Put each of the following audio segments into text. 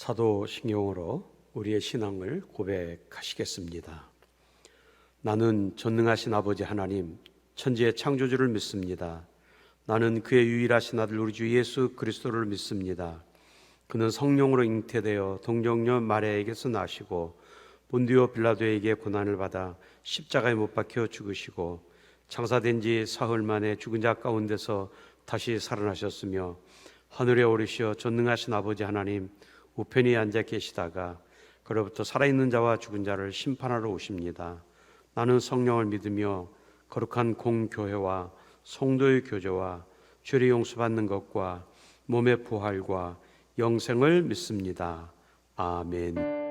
사도신경으로 우리의 신앙을 고백하시겠습니다. 나는 전능하신 아버지 하나님, 천지의 창조주를 믿습니다. 나는 그의 유일하신 아들 우리 주 예수 그리스도를 믿습니다. 그는 성령으로 잉태되어 동정녀 마리아에게서 나시고 본디오 빌라도에게 고난을 받아 십자가에 못 박혀 죽으시고 장사된 지 사흘 만에 죽은 자 가운데서 다시 살아나셨으며 하늘에 오르시어 전능하신 아버지 하나님 우편에 앉아 계시다가 그로부터 살아있는 자와 죽은 자를 심판하러 오십니다. 나는 성령을 믿으며 거룩한 공교회와 성도의 교제와 죄를 용서받는 것과 몸의 부활과 영생을 믿습니다. 아멘.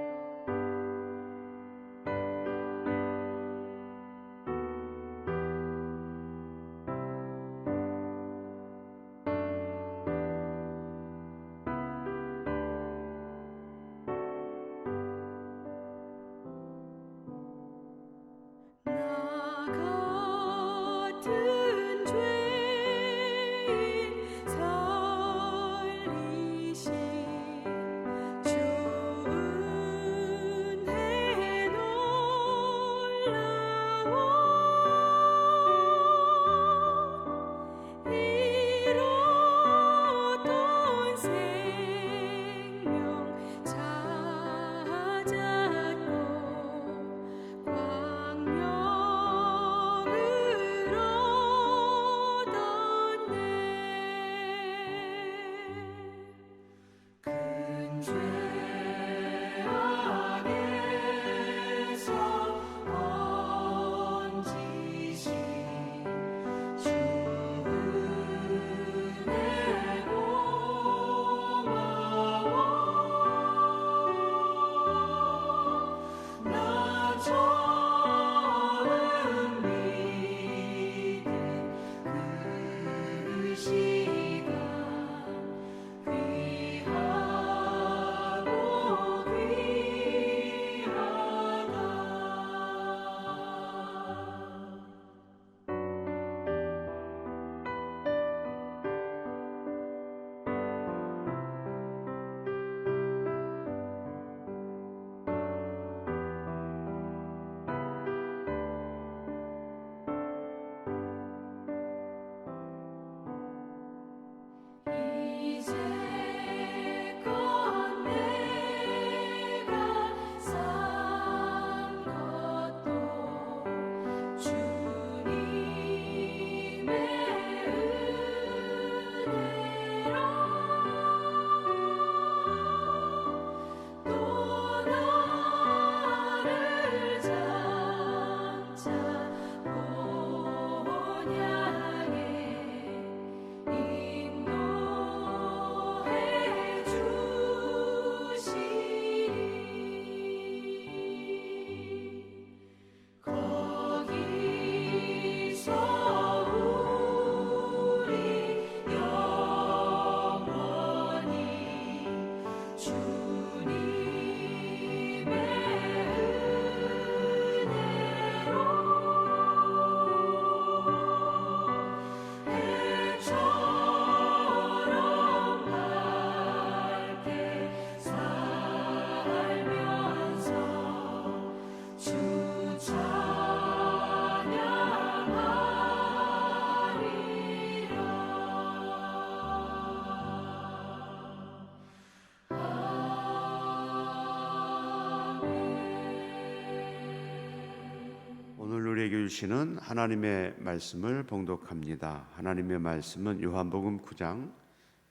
우리에게 주시는 하나님의 말씀을 봉독합니다. 하나님의 말씀은 요한복음 9장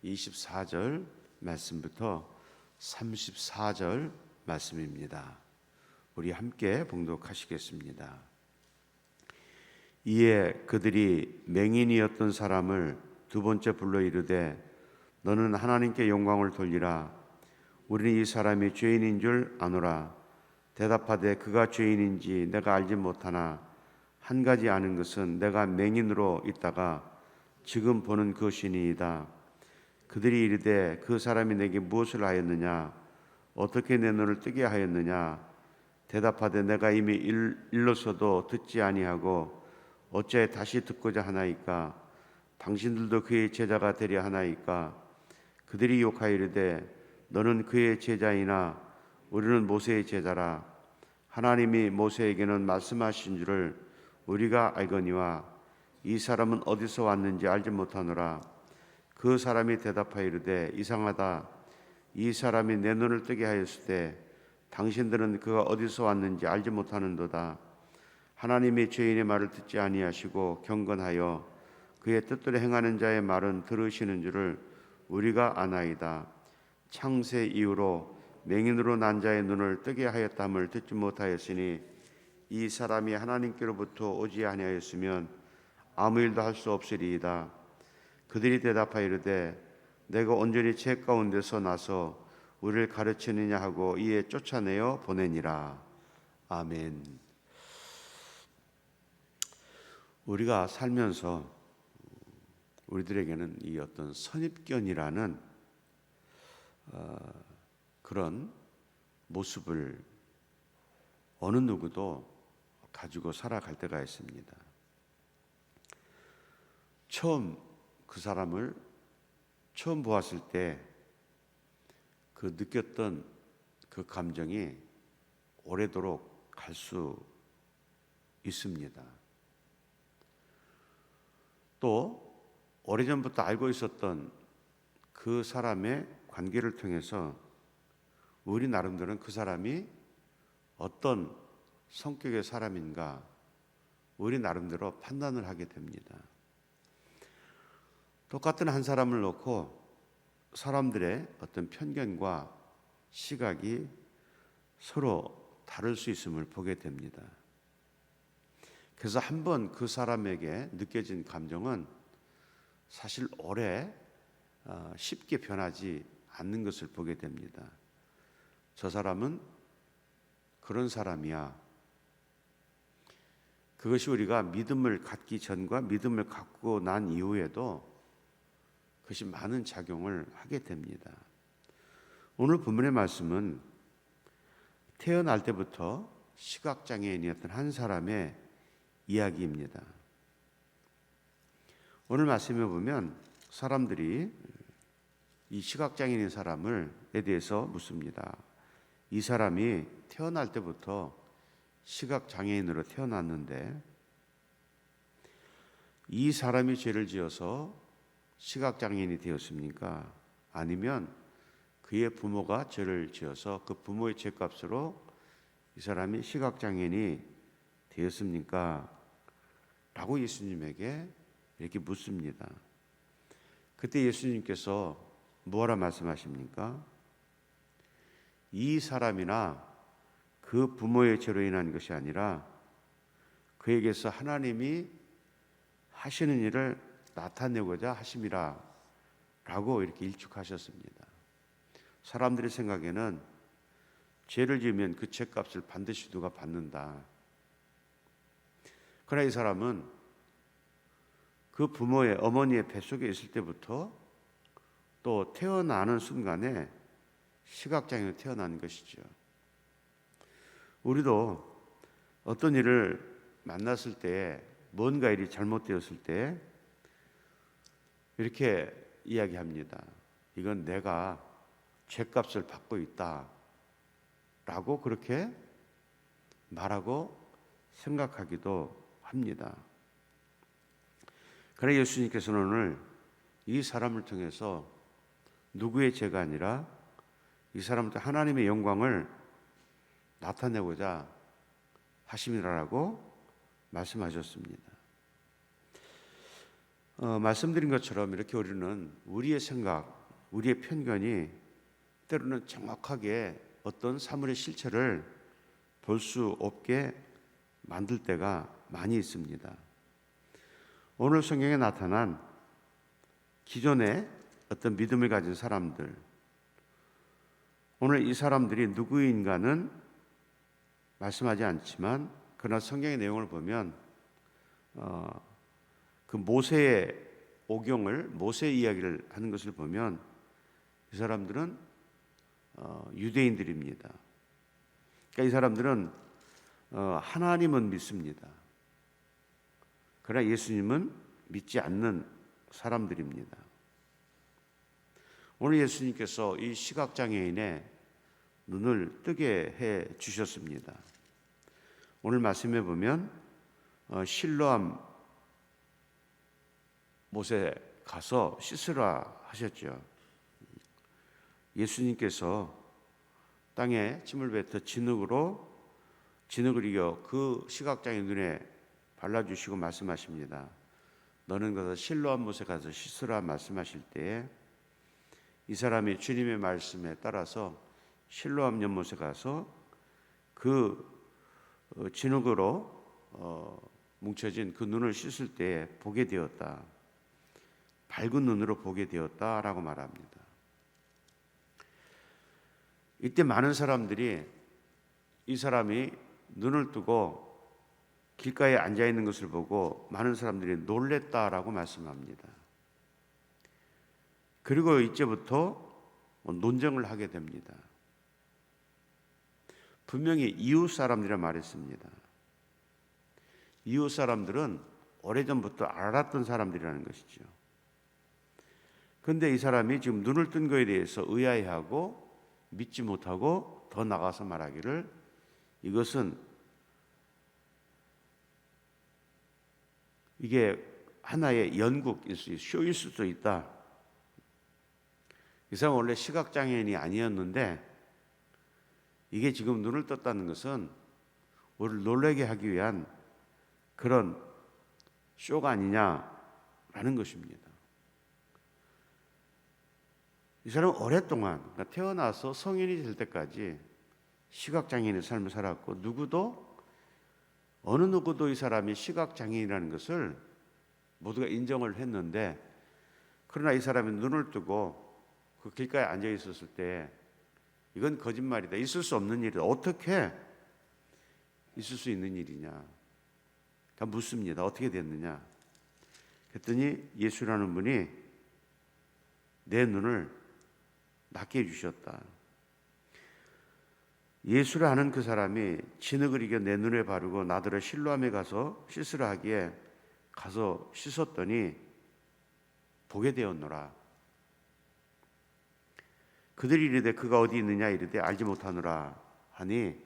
24절 말씀부터 34절 말씀입니다. 우리 함께 봉독하시겠습니다. 이에 그들이 맹인이었던 사람을 두 번째 불러 이르되 너는 하나님께 영광을 돌리라. 우리는 이 사람이 죄인인 줄 아노라. 대답하되 그가 죄인인지 내가 알지 못하나 한 가지 아는 것은 내가 맹인으로 있다가 지금 보는 것이니이다. 그들이 이르되 그 사람이 내게 무엇을 하였느냐? 어떻게 내 눈을 뜨게 하였느냐? 대답하되 내가 이미 일러서도 듣지 아니하고 어찌하여 다시 듣고자 하나이까? 당신들도 그의 제자가 되려 하나이까? 그들이 욕하여 이르되 너는 그의 제자이나 우리는 모세의 제자라. 하나님이 모세에게는 말씀하신 줄을 우리가 알거니와 이 사람은 어디서 왔는지 알지 못하노라. 그 사람이 대답하여 이르되 이상하다. 이 사람이 내 눈을 뜨게 하였을 때 당신들은 그가 어디서 왔는지 알지 못하는도다. 하나님이 죄인의 말을 듣지 아니하시고 경건하여 그의 뜻대로 행하는 자의 말은 들으시는 줄을 우리가 아나이다. 창세 이후로 맹인으로 난 자의 눈을 뜨게 하였다함을 듣지 못하였으니 이 사람이 하나님께로부터 오지 아니하였으면 아무 일도 할 수 없으리이다. 그들이 대답하여 이르되 내가 온전히 죄 가운데서 나서 우리를 가르치느냐 하고 이에 쫓아내어 보내니라. 아멘. 우리가 살면서 우리들에게는 이 어떤 선입견이라는 그런 모습을 어느 누구도 가지고 살아갈 때가 있습니다. 처음 그 사람을 처음 보았을 때 그 느꼈던 그 감정이 오래도록 갈 수 있습니다. 또 오래전부터 알고 있었던 그 사람의 관계를 통해서 우리 나름대로는 그 사람이 어떤 성격의 사람인가 우리 나름대로 판단을 하게 됩니다. 똑같은 한 사람을 놓고 사람들의 어떤 편견과 시각이 서로 다를 수 있음을 보게 됩니다. 그래서 한번 그 사람에게 느껴진 감정은 사실 오래 쉽게 변하지 않는 것을 보게 됩니다. 저 사람은 그런 사람이야. 그것이 우리가 믿음을 갖기 전과 믿음을 갖고 난 이후에도 그것이 많은 작용을 하게 됩니다. 오늘 본문의 말씀은 태어날 때부터 시각장애인이었던 한 사람의 이야기입니다. 오늘 말씀에 보면 사람들이 이 시각장애인인 사람에 대해서 묻습니다. 이 사람이 태어날 때부터 시각장애인으로 태어났는데 이 사람이 죄를 지어서 시각장애인이 되었습니까? 아니면 그의 부모가 죄를 지어서 그 부모의 죄값으로 이 사람이 시각장애인이 되었습니까? 라고 예수님에게 이렇게 묻습니다. 그때 예수님께서 뭐라 말씀하십니까? 이 사람이나 그 부모의 죄로 인한 것이 아니라 그에게서 하나님이 하시는 일을 나타내고자 하심이라 라고 이렇게 일축하셨습니다. 사람들의 생각에는 죄를 지으면 그 죄값을 반드시 누가 받는다. 그러나 이 사람은 그 부모의 어머니의 뱃속에 있을 때부터 또 태어나는 순간에 시각장애로 태어난 것이죠. 우리도 어떤 일을 만났을 때 뭔가 일이 잘못되었을 때 이렇게 이야기합니다. 이건 내가 죄값을 받고 있다 라고 그렇게 말하고 생각하기도 합니다. 그러나 예수님께서는 오늘 이 사람을 통해서 누구의 죄가 아니라 이 사람을 통해 하나님의 영광을 나타내고자 하심이라고 말씀하셨습니다. 말씀드린 것처럼 이렇게 우리는 우리의 생각, 우리의 편견이 때로는 정확하게 어떤 사물의 실체를 볼 수 없게 만들 때가 많이 있습니다. 오늘 성경에 나타난 기존의 어떤 믿음을 가진 사람들, 오늘 이 사람들이 누구인가는 말씀하지 않지만 그러나 성경의 내용을 보면 그 모세의 오경을 모세의 이야기를 하는 것을 보면 이 사람들은 유대인들입니다. 그러니까 이 사람들은 하나님은 믿습니다. 그러나 예수님은 믿지 않는 사람들입니다. 오늘 예수님께서 이 시각장애인의 눈을 뜨게 해 주셨습니다. 오늘 말씀에 보면 실로암 못에 가서 씻으라 하셨죠. 예수님께서 땅에 침을 뱉어 진흙을 이겨 그 시각장애인 눈에 발라주시고 말씀하십니다. 너는 가서 실로암 못에 가서 씻으라 말씀하실 때에 이 사람이 주님의 말씀에 따라서 실로암 연못에 가서 그 진흙으로 뭉쳐진 그 눈을 씻을 때 보게 되었다. 밝은 눈으로 보게 되었다라고 말합니다. 이때 많은 사람들이 이 사람이 눈을 뜨고 길가에 앉아 있는 것을 보고 많은 사람들이 놀랬다라고 말씀합니다. 그리고 이제부터 논쟁을 하게 됩니다. 분명히 이웃 사람들이라 말했습니다. 이웃 사람들은 오래전부터 알았던 사람들이라는 것이죠. 그런데 이 사람이 지금 눈을 뜬 거에 대해서 의아해하고 믿지 못하고 더 나가서 말하기를 이것은 이게 하나의 연극일 수 있다, 쇼일 수도 있다. 이 사람은 원래 시각장애인이 아니었는데 이게 지금 눈을 떴다는 것은 우리를 놀라게 하기 위한 그런 쇼가 아니냐라는 것입니다. 이 사람은 오랫동안 그러니까 태어나서 성인이 될 때까지 시각장애인의 삶을 살았고 어느 누구도 이 사람이 시각장애인이라는 것을 모두가 인정을 했는데 그러나 이 사람이 눈을 뜨고 그 길가에 앉아 있었을 때 이건 거짓말이다. 있을 수 없는 일이다. 어떻게 있을 수 있는 일이냐. 그러니까 묻습니다. 어떻게 됐느냐. 그랬더니 예수라는 분이 내 눈을 낫게 해주셨다. 예수라 하는 그 사람이 진흙을 이겨 내 눈에 바르고 나더러 실로암에 가서 씻으라 하기에 가서 씻었더니 보게 되었노라. 그들이 이르되 그가 어디 있느냐 이르되 알지 못하노라 하니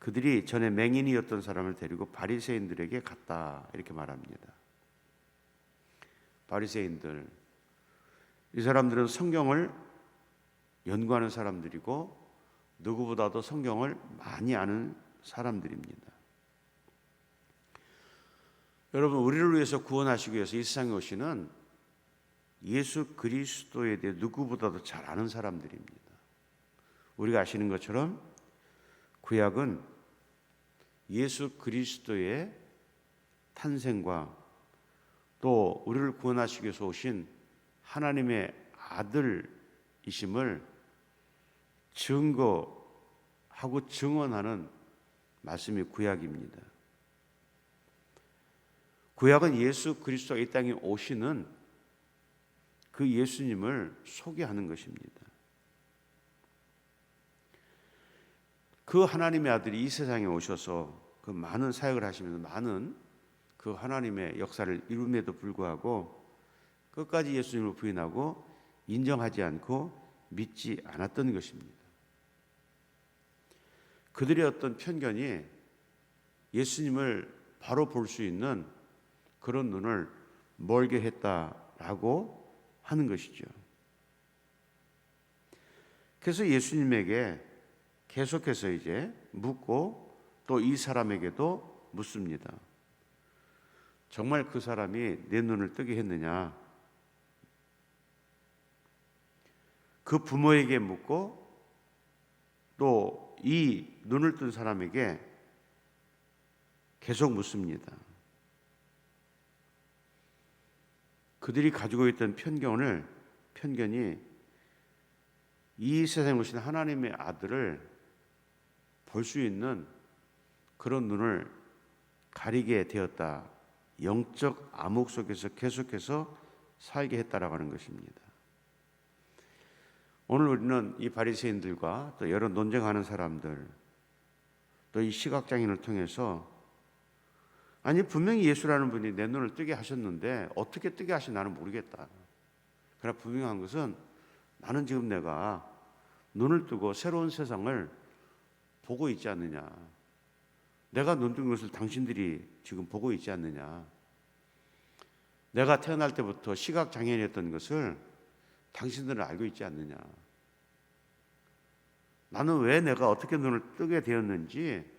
그들이 전에 맹인이었던 사람을 데리고 바리새인들에게 갔다 이렇게 말합니다. 바리새인들, 이 사람들은 성경을 연구하는 사람들이고 누구보다도 성경을 많이 아는 사람들입니다. 여러분, 우리를 위해서 구원하시기 위해서 이 세상에 오시는 예수 그리스도에 대해 누구보다도 잘 아는 사람들입니다. 우리가 아시는 것처럼 구약은 예수 그리스도의 탄생과 또 우리를 구원하시기 위해서 오신 하나님의 아들이심을 증거하고 증언하는 말씀이 구약입니다. 구약은 예수 그리스도가 이 땅에 오시는 그 예수님을 소개하는 것입니다. 그 하나님의 아들이 이 세상에 오셔서 그 많은 사역을 하시면서 많은 그 하나님의 역사를 이룸에도 불구하고 끝까지 예수님을 부인하고 인정하지 않고 믿지 않았던 것입니다. 그들의 어떤 편견이 예수님을 바로 볼 수 있는 그런 눈을 멀게 했다라고 하는 것이죠. 그래서 예수님에게 계속해서 이제 묻고 또 이 사람에게도 묻습니다. 정말 그 사람이 내 눈을 뜨게 했느냐? 그 부모에게 묻고 또 이 눈을 뜬 사람에게 계속 묻습니다. 그들이 가지고 있던 편견이 이 세상에 오신 하나님의 아들을 볼 수 있는 그런 눈을 가리게 되었다. 영적 암흑 속에서 계속해서 살게 했다라고 하는 것입니다. 오늘 우리는 이 바리새인들과 또 여러 논쟁하는 사람들, 또 이 시각장애인을 통해서 아니 분명히 예수라는 분이 내 눈을 뜨게 하셨는데 어떻게 뜨게 하신 나는 모르겠다. 그러나 분명한 것은 나는 지금 내가 눈을 뜨고 새로운 세상을 보고 있지 않느냐. 내가 눈 뜬 것을 당신들이 지금 보고 있지 않느냐. 내가 태어날 때부터 시각장애인이었던 것을 당신들은 알고 있지 않느냐. 나는 왜 내가 어떻게 눈을 뜨게 되었는지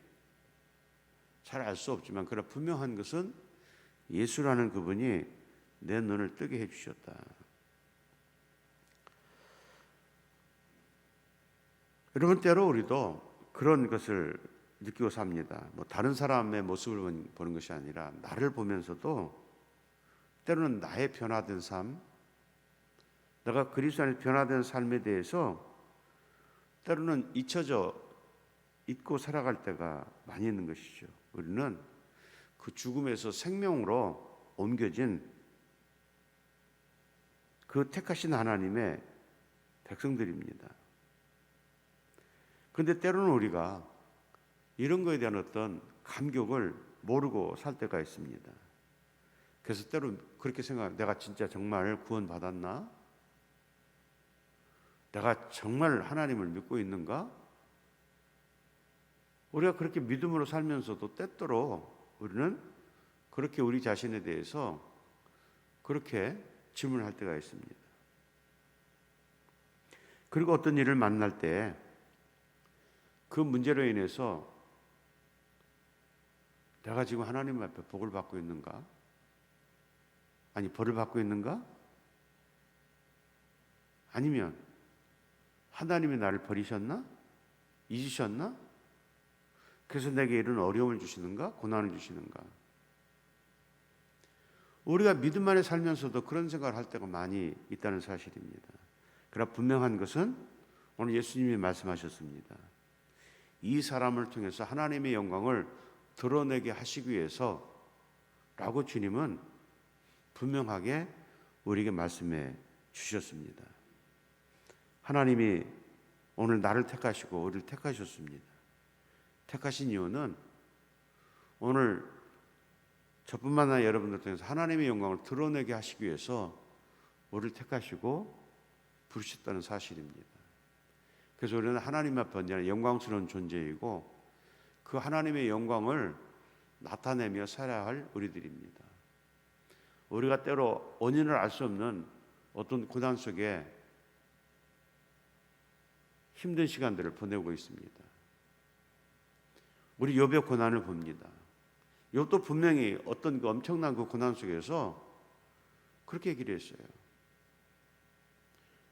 잘 알 수 없지만 그러나 분명한 것은 예수라는 그분이 내 눈을 뜨게 해주셨다. 여러분, 때로 우리도 그런 것을 느끼고 삽니다. 뭐 다른 사람의 모습을 보는 것이 아니라 나를 보면서도 때로는 나의 변화된 삶, 내가 그리스도 안에서 변화된 삶에 대해서 때로는 잊고 살아갈 때가 많이 있는 것이죠. 우리는 그 죽음에서 생명으로 옮겨진 그 택하신 하나님의 백성들입니다. 그런데 때로는 우리가 이런 거에 대한 어떤 감격을 모르고 살 때가 있습니다. 그래서 때로 그렇게 생각해요. 내가 진짜 정말 구원받았나? 내가 정말 하나님을 믿고 있는가? 우리가 그렇게 믿음으로 살면서도 때때로 우리는 그렇게 우리 자신에 대해서 그렇게 질문할 때가 있습니다. 그리고 어떤 일을 만날 때 그 문제로 인해서 내가 지금 하나님 앞에 복을 받고 있는가? 아니, 벌을 받고 있는가? 아니면 하나님이 나를 버리셨나? 잊으셨나? 그래서 내게 이런 어려움을 주시는가? 고난을 주시는가? 우리가 믿음 안에 살면서도 그런 생각을 할 때가 많이 있다는 사실입니다. 그러나 분명한 것은 오늘 예수님이 말씀하셨습니다. 이 사람을 통해서 하나님의 영광을 드러내게 하시기 위해서 라고 주님은 분명하게 우리에게 말씀해 주셨습니다. 하나님이 오늘 나를 택하시고 우리를 택하셨습니다. 택하신 이유는 오늘 저뿐만 아니라 여러분들 통해서 하나님의 영광을 드러내게 하시기 위해서 우리를 택하시고 부르셨다는 사실입니다. 그래서 우리는 하나님 앞에 언제나 영광스러운 존재이고 그 하나님의 영광을 나타내며 살아야 할 우리들입니다. 우리가 때로 원인을 알 수 없는 어떤 고난 속에 힘든 시간들을 보내고 있습니다. 우리 욥의 고난을 봅니다. 욥도 분명히 어떤 그 엄청난 그 고난 속에서 그렇게 얘기를 했어요.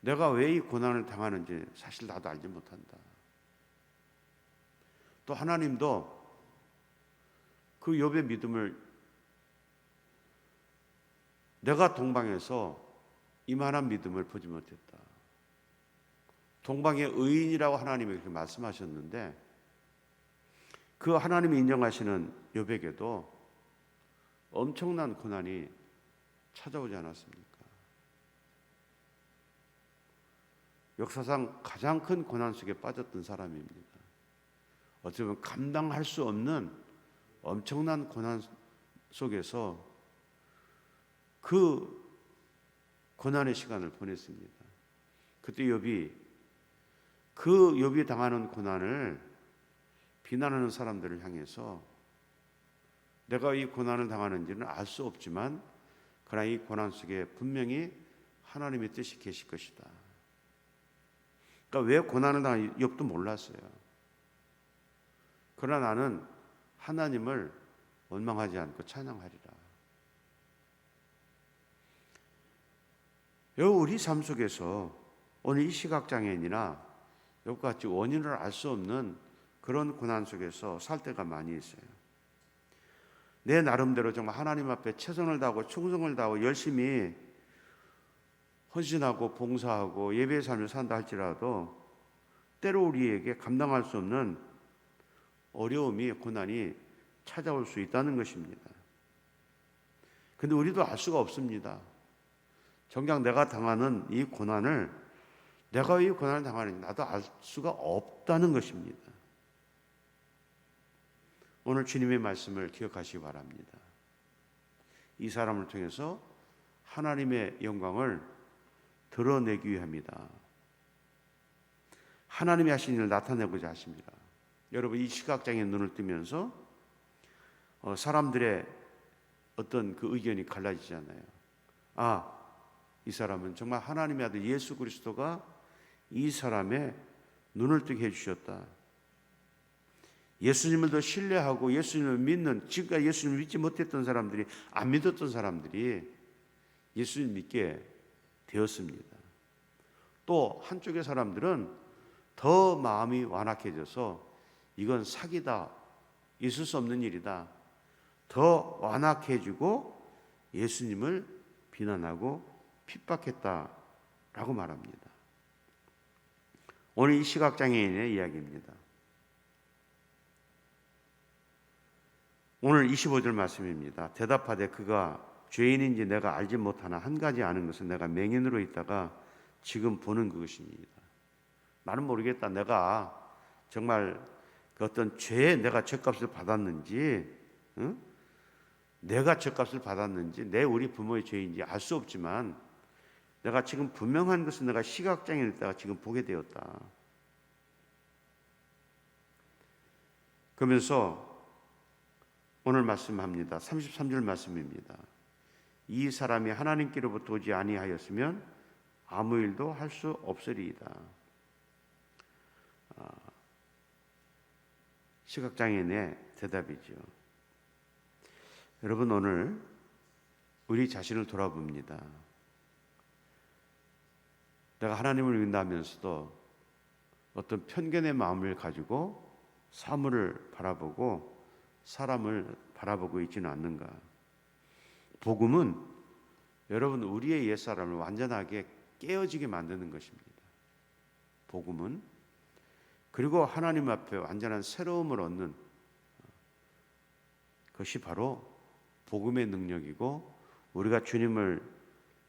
내가 왜 이 고난을 당하는지 사실 나도 알지 못한다. 또 하나님도 그 욥의 믿음을 내가 동방에서 이만한 믿음을 보지 못했다. 동방의 의인이라고 하나님이 그렇게 말씀하셨는데 그 하나님이 인정하시는 욥에게도 엄청난 고난이 찾아오지 않았습니까? 역사상 가장 큰 고난 속에 빠졌던 사람입니다. 어찌 보면 감당할 수 없는 엄청난 고난 속에서 그 고난의 시간을 보냈습니다. 그때 욥이 그 욥이 당하는 고난을 비난하는 사람들을 향해서 내가 이 고난을 당하는지는 알 수 없지만 그러나 이 고난 속에 분명히 하나님의 뜻이 계실 것이다. 그러니까 왜 고난을 당하는지 욥도 몰랐어요. 그러나 나는 하나님을 원망하지 않고 찬양하리라. 우리 삶 속에서 오늘 이 시각장애인이나 욥과 같이 원인을 알 수 없는 그런 고난 속에서 살 때가 많이 있어요. 내 나름대로 정말 하나님 앞에 최선을 다하고 충성을 다하고 열심히 헌신하고 봉사하고 예배의 삶을 산다 할지라도 때로 우리에게 감당할 수 없는 어려움이 고난이 찾아올 수 있다는 것입니다. 그런데 우리도 알 수가 없습니다. 정작 내가 당하는 이 고난을 내가 이 고난을 당하는지 나도 알 수가 없다는 것입니다. 오늘 주님의 말씀을 기억하시기 바랍니다. 이 사람을 통해서 하나님의 영광을 드러내기 위함이다. 하나님이 하신 일을 나타내고자 하십니다. 여러분, 이 시각장애인 눈을 뜨면서 사람들의 어떤 그 의견이 갈라지잖아요. 이 사람은 정말 하나님의 아들 예수 그리스도가 이 사람의 눈을 뜨게 해주셨다. 예수님을 더 신뢰하고 예수님을 믿는, 지금까지 예수님을 믿지 못했던 사람들이, 안 믿었던 사람들이 예수님 믿게 되었습니다. 또 한쪽의 사람들은 더 마음이 완악해져서 이건 사기다, 있을 수 없는 일이다, 더 완악해지고 예수님을 비난하고 핍박했다라고 말합니다. 오늘 이 시각장애인의 이야기입니다. 오늘 25절 말씀입니다. 대답하되 그가 죄인인지 내가 알지 못하나 한 가지 아는 것은 내가 맹인으로 있다가 지금 보는 그것입니다. 나는 모르겠다. 내가 정말 그 어떤 죄에 내가 죗값을 받았는지, 내가 죗값을 받았는지, 내 우리 부모의 죄인지 알 수 없지만 내가 지금 분명한 것은 내가 시각장애인을 있다가 지금 보게 되었다. 그러면서 오늘 말씀합니다. 33절 말씀입니다. 이 사람이 하나님께로부터 오지 아니하였으면 아무 일도 할 수 없으리이다. 시각장애인의 대답이죠. 여러분, 오늘 우리 자신을 돌아봅니다. 내가 하나님을 믿는다면서도 어떤 편견의 마음을 가지고 사물을 바라보고 사람을 바라보고 있지는 않는가? 복음은 여러분 우리의 옛사람을 완전하게 깨어지게 만드는 것입니다. 복음은, 그리고 하나님 앞에 완전한 새로움을 얻는 것이 바로 복음의 능력이고 우리가 주님을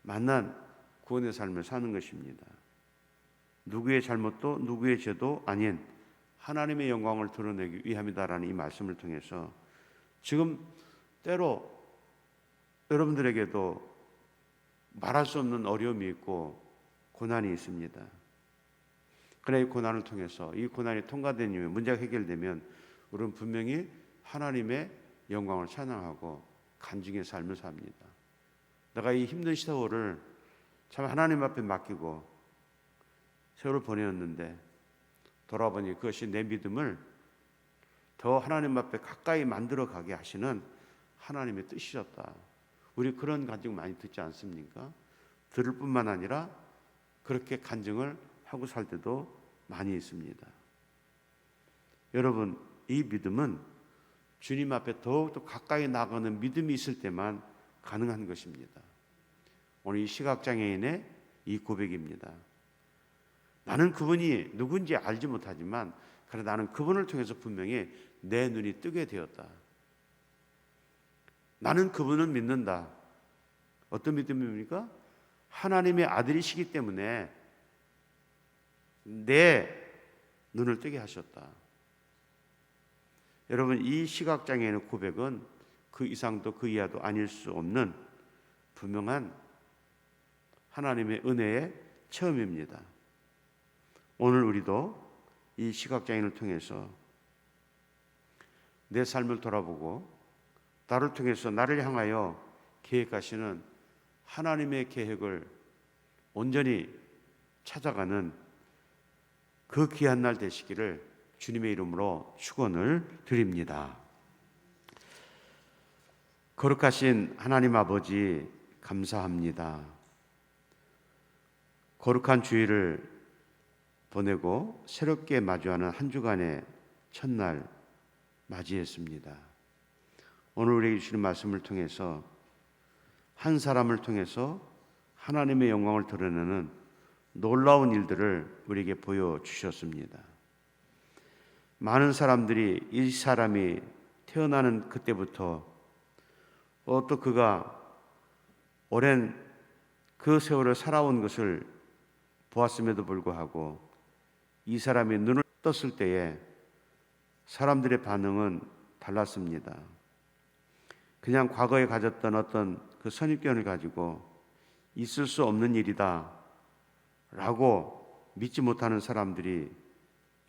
만난 구원의 삶을 사는 것입니다. 누구의 잘못도 누구의 죄도 아닌 하나님의 영광을 드러내기 위함이다라는 이 말씀을 통해서 지금 때로 여러분들에게도 말할 수 없는 어려움이 있고 고난이 있습니다. 그러나 이 고난을 통해서 이 고난이 통과된 이후에 문제가 해결되면 우리는 분명히 하나님의 영광을 찬양하고 간증의 삶을 삽니다. 내가 이 힘든 세월을 참 하나님 앞에 맡기고 세월을 보내었는데 돌아보니 그것이 내 믿음을 더 하나님 앞에 가까이 만들어 가게 하시는 하나님의 뜻이었다. 우리 그런 간증 많이 듣지 않습니까? 들을 뿐만 아니라 그렇게 간증을 하고 살 때도 많이 있습니다. 여러분, 이 믿음은 주님 앞에 더욱더 가까이 나가는 믿음이 있을 때만 가능한 것입니다. 오늘 이 시각장애인의 이 고백입니다. 나는 그분이 누군지 알지 못하지만 그러나 나는 그분을 통해서 분명히 내 눈이 뜨게 되었다. 나는 그분을 믿는다. 어떤 믿음입니까? 하나님의 아들이시기 때문에 내 눈을 뜨게 하셨다. 여러분, 이 시각장애인의 고백은 그 이상도 그 이하도 아닐 수 없는 분명한 하나님의 은혜의 체험입니다. 오늘 우리도 이 시각장애인을 통해서 내 삶을 돌아보고 나를 통해서 나를 향하여 계획하시는 하나님의 계획을 온전히 찾아가는 그 귀한 날 되시기를 주님의 이름으로 축원을 드립니다. 거룩하신 하나님 아버지, 감사합니다. 거룩한 주일을 보내고 새롭게 마주하는 한 주간의 첫날 맞이했습니다. 오늘 우리에게 주시는 말씀을 통해서 한 사람을 통해서 하나님의 영광을 드러내는 놀라운 일들을 우리에게 보여주셨습니다. 많은 사람들이 이 사람이 태어나는 그때부터 또 그가 오랜 그 세월을 살아온 것을 보았음에도 불구하고 이 사람이 눈을 떴을 때에 사람들의 반응은 달랐습니다. 그냥 과거에 가졌던 어떤 그 선입견을 가지고 있을 수 없는 일이다 라고 믿지 못하는 사람들이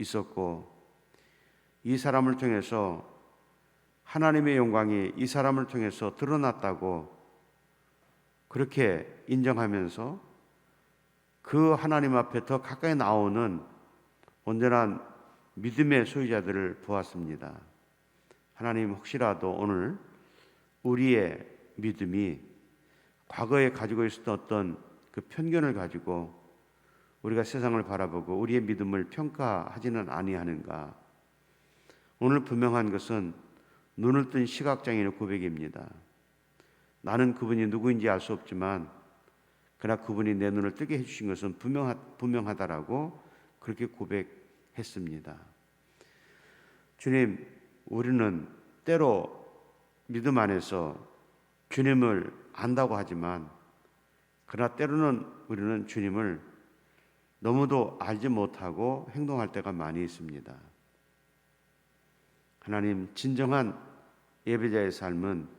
있었고 이 사람을 통해서 하나님의 영광이 이 사람을 통해서 드러났다고 그렇게 인정하면서 그 하나님 앞에 더 가까이 나오는 온전한 믿음의 소유자들을 보았습니다. 하나님, 혹시라도 오늘 우리의 믿음이 과거에 가지고 있었던 어떤 그 편견을 가지고 우리가 세상을 바라보고 우리의 믿음을 평가하지는 아니하는가? 오늘 분명한 것은 눈을 뜬 시각장애인의 고백입니다. 나는 그분이 누구인지 알 수 없지만 그러나 그분이 내 눈을 뜨게 해주신 것은 분명하다라고 그렇게 고백했습니다. 주님, 우리는 때로 믿음 안에서 주님을 안다고 하지만 그러나 때로는 우리는 주님을 너무도 알지 못하고 행동할 때가 많이 있습니다. 하나님, 진정한 예배자의 삶은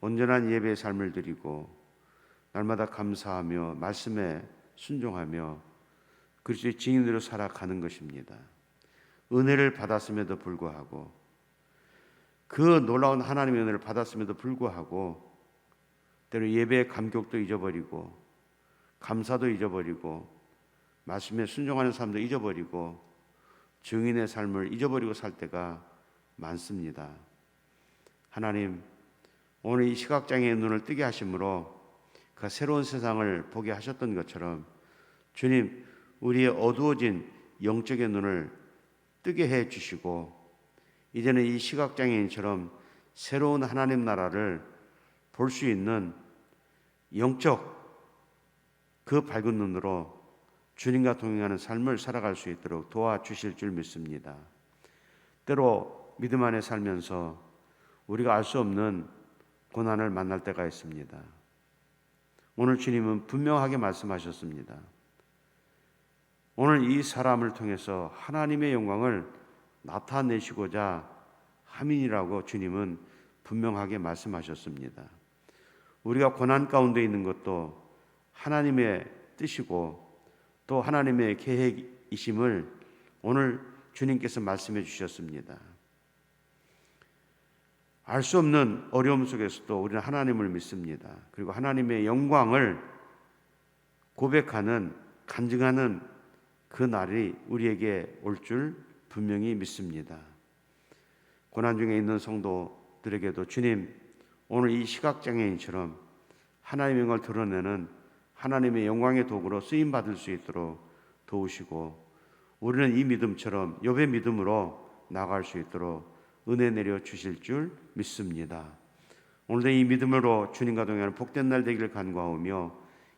온전한 예배의 삶을 드리고 날마다 감사하며 말씀에 순종하며 그리스도의 증인으로 살아가는 것입니다. 은혜를 받았음에도 불구하고 그 놀라운 하나님의 은혜를 받았음에도 불구하고 때로 예배의 감격도 잊어버리고 감사도 잊어버리고 말씀에 순종하는 삶도 잊어버리고 증인의 삶을 잊어버리고 살 때가 많습니다. 하나님, 오늘 이 시각장애의 눈을 뜨게 하심으로 그 새로운 세상을 보게 하셨던 것처럼 주님, 우리의 어두워진 영적의 눈을 뜨게 해 주시고 이제는 이 시각장애인처럼 새로운 하나님 나라를 볼 수 있는 영적 그 밝은 눈으로 주님과 동행하는 삶을 살아갈 수 있도록 도와주실 줄 믿습니다. 때로 믿음 안에 살면서 우리가 알 수 없는 고난을 만날 때가 있습니다. 오늘 주님은 분명하게 말씀하셨습니다. 오늘 이 사람을 통해서 하나님의 영광을 나타내시고자 함이라고 주님은 분명하게 말씀하셨습니다. 우리가 고난 가운데 있는 것도 하나님의 뜻이고 또 하나님의 계획이심을 오늘 주님께서 말씀해 주셨습니다. 알 수 없는 어려움 속에서도 우리는 하나님을 믿습니다. 그리고 하나님의 영광을 고백하는, 간증하는 그 날이 우리에게 올 줄 분명히 믿습니다. 고난 중에 있는 성도들에게도 주님, 오늘 이 시각장애인처럼 하나님의 영광을 드러내는 하나님의 영광의 도구로 쓰임받을 수 있도록 도우시고 우리는 이 믿음처럼 욥의 믿음으로 나아갈 수 있도록 은혜 내려 주실 줄 믿습니다. 오늘도 이 믿음으로 주님과 동행하는 복된 날 되기를 간구하오며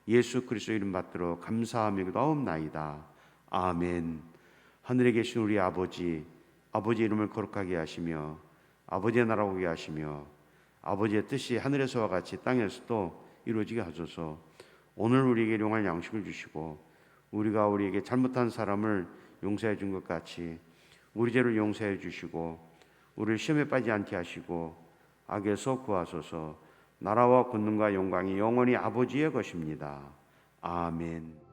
예수 그리스도 이름 받들어 감사하며 기도하옵나이다. 아멘. 하늘에 계신 우리 아버지 이름을 거룩하게 하시며 아버지의 나라 오게 하시며 아버지의 뜻이 하늘에서와 같이 땅에서도 이루어지게 하소서. 오늘 우리에게 일용할 양식을 주시고 우리가 우리에게 잘못한 사람을 용서해 준 것 같이 우리 죄를 용서해 주시고 우리를 시험에 빠지지 않게 하시고 악에서 구하소서. 나라와 권능과 영광이 영원히 아버지의 것입니다. 아멘.